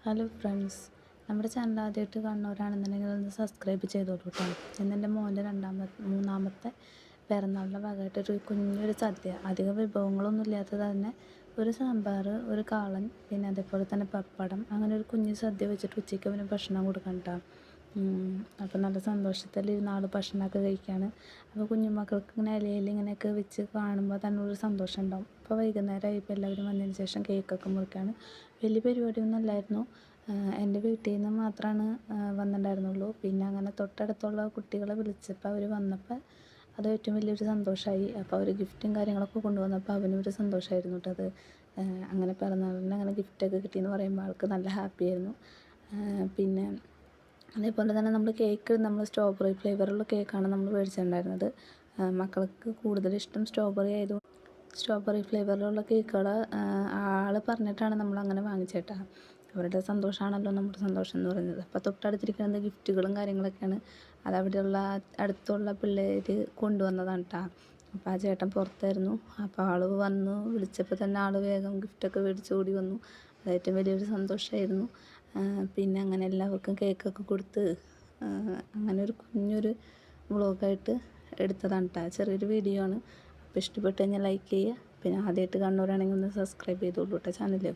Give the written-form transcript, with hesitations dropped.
Hello friends, നമ്മുടെ channel ആദ്യമായിട്ട് കാണുന്നവരാണെന്നുണ്ടെങ്കിൽ ഒന്ന് സബ്സ്ക്രൈബ് ചെയ്തോളൂ കേട്ടോ. ഇന്നെൻ്റെ മോൻ്റെ മൂന്നാമത്തെ പിറന്നാളിൻ്റെ ഭാഗമായിട്ടൊരു കുഞ്ഞൊരു സദ്യ, അധികം വിഭവങ്ങളൊന്നും ഇല്ലാത്തത് തന്നെ, ഒരു സാമ്പാർ, ഒരു കാളൻ, പിന്നെ അതേപോലെ തന്നെ പപ്പടം, അങ്ങനെ ഒരു കുഞ്ഞു സദ്യ വെച്ചിട്ട് ഉച്ചയ്ക്ക് അവന് ഭക്ഷണം കൊടുക്കണം കേട്ടോ. അപ്പോൾ നല്ല സന്തോഷത്തിൽ ഇരുന്നാൾ ഭക്ഷണമൊക്കെ കഴിക്കുകയാണ്. അപ്പോൾ കുഞ്ഞുമക്കൾക്ക് ഇങ്ങനെ ഇലയിൽ ഇങ്ങനെയൊക്കെ വെച്ച് കാണുമ്പോൾ തന്നെ ഒരു സന്തോഷം ഉണ്ടാവും. അപ്പോൾ വൈകുന്നേരമായി, ഇപ്പോൾ എല്ലാവരും വന്നതിന് ശേഷം കേക്കൊക്കെ മുറിക്കുകയാണ്. വലിയ പരിപാടിയൊന്നും അല്ലായിരുന്നു. എൻ്റെ വീട്ടിൽ നിന്ന് മാത്രമാണ് വന്നിട്ടുണ്ടായിരുന്നുള്ളൂ. പിന്നെ അങ്ങനെ തൊട്ടടുത്തുള്ള കുട്ടികളെ വിളിച്ചപ്പോൾ അവർ വന്നപ്പോൾ അത് ഏറ്റവും വലിയൊരു സന്തോഷമായി. അപ്പോൾ അവർ ഗിഫ്റ്റും കാര്യങ്ങളൊക്കെ കൊണ്ടുവന്നപ്പോൾ അവനൊരു സന്തോഷമായിരുന്നു കേട്ടോ അത്. അങ്ങനെ പിറന്നാളിന് അങ്ങനെ ഗിഫ്റ്റൊക്കെ കിട്ടിയെന്ന് പറയുമ്പോൾ ആൾക്ക് നല്ല ഹാപ്പിയായിരുന്നു. പിന്നെ അതേപോലെ തന്നെ നമ്മൾ സ്ട്രോബെറി ഫ്ലേവറുള്ള കേക്കാണ് നമ്മൾ മേടിച്ചിട്ടുണ്ടായിരുന്നത്. മക്കൾക്ക് കൂടുതൽ ഇഷ്ടം സ്ട്രോബെറി ഫ്ലേവറിലുള്ള കേക്കുകൾ ആൾ പറഞ്ഞിട്ടാണ് നമ്മളങ്ങനെ വാങ്ങിച്ചേട്ടാ. അവരുടെ സന്തോഷമാണല്ലോ നമ്മുടെ സന്തോഷം എന്ന് പറയുന്നത്. അപ്പോൾ തൊട്ടടുത്തിരിക്കുന്നത് ഗിഫ്റ്റുകളും കാര്യങ്ങളൊക്കെയാണ്. അതവിടെയുള്ള അടുത്തുള്ള പിള്ളേർ കൊണ്ടുവന്നതാണ് കേട്ടോ. അപ്പോൾ ആ ചേട്ടൻ പുറത്തായിരുന്നു. അപ്പോൾ ആൾ വന്നു വിളിച്ചപ്പോൾ തന്നെ ആൾ വേഗം ഗിഫ്റ്റൊക്കെ മേടിച്ച് ഓടി വന്നു. അത് ഏറ്റവും വലിയൊരു സന്തോഷമായിരുന്നു. പിന്നെ അങ്ങനെ എല്ലാവർക്കും കേക്കൊക്കെ കൊടുത്ത് അങ്ങനെ ഒരു കുഞ്ഞൊരു വ്ളോഗായിട്ട് എടുത്തതാണ് കേട്ടോ. ചെറിയൊരു വീഡിയോ ആണ്. അപ്പോൾ ഇഷ്ടപ്പെട്ട് കഴിഞ്ഞാൽ ലൈക്ക് ചെയ്യുക. പിന്നെ ആദ്യമായിട്ട് കാണുന്നവരാണെങ്കിൽ ഒന്ന് സബ്സ്ക്രൈബ് ചെയ്തോളൂ കേട്ടോ ചാനൽ.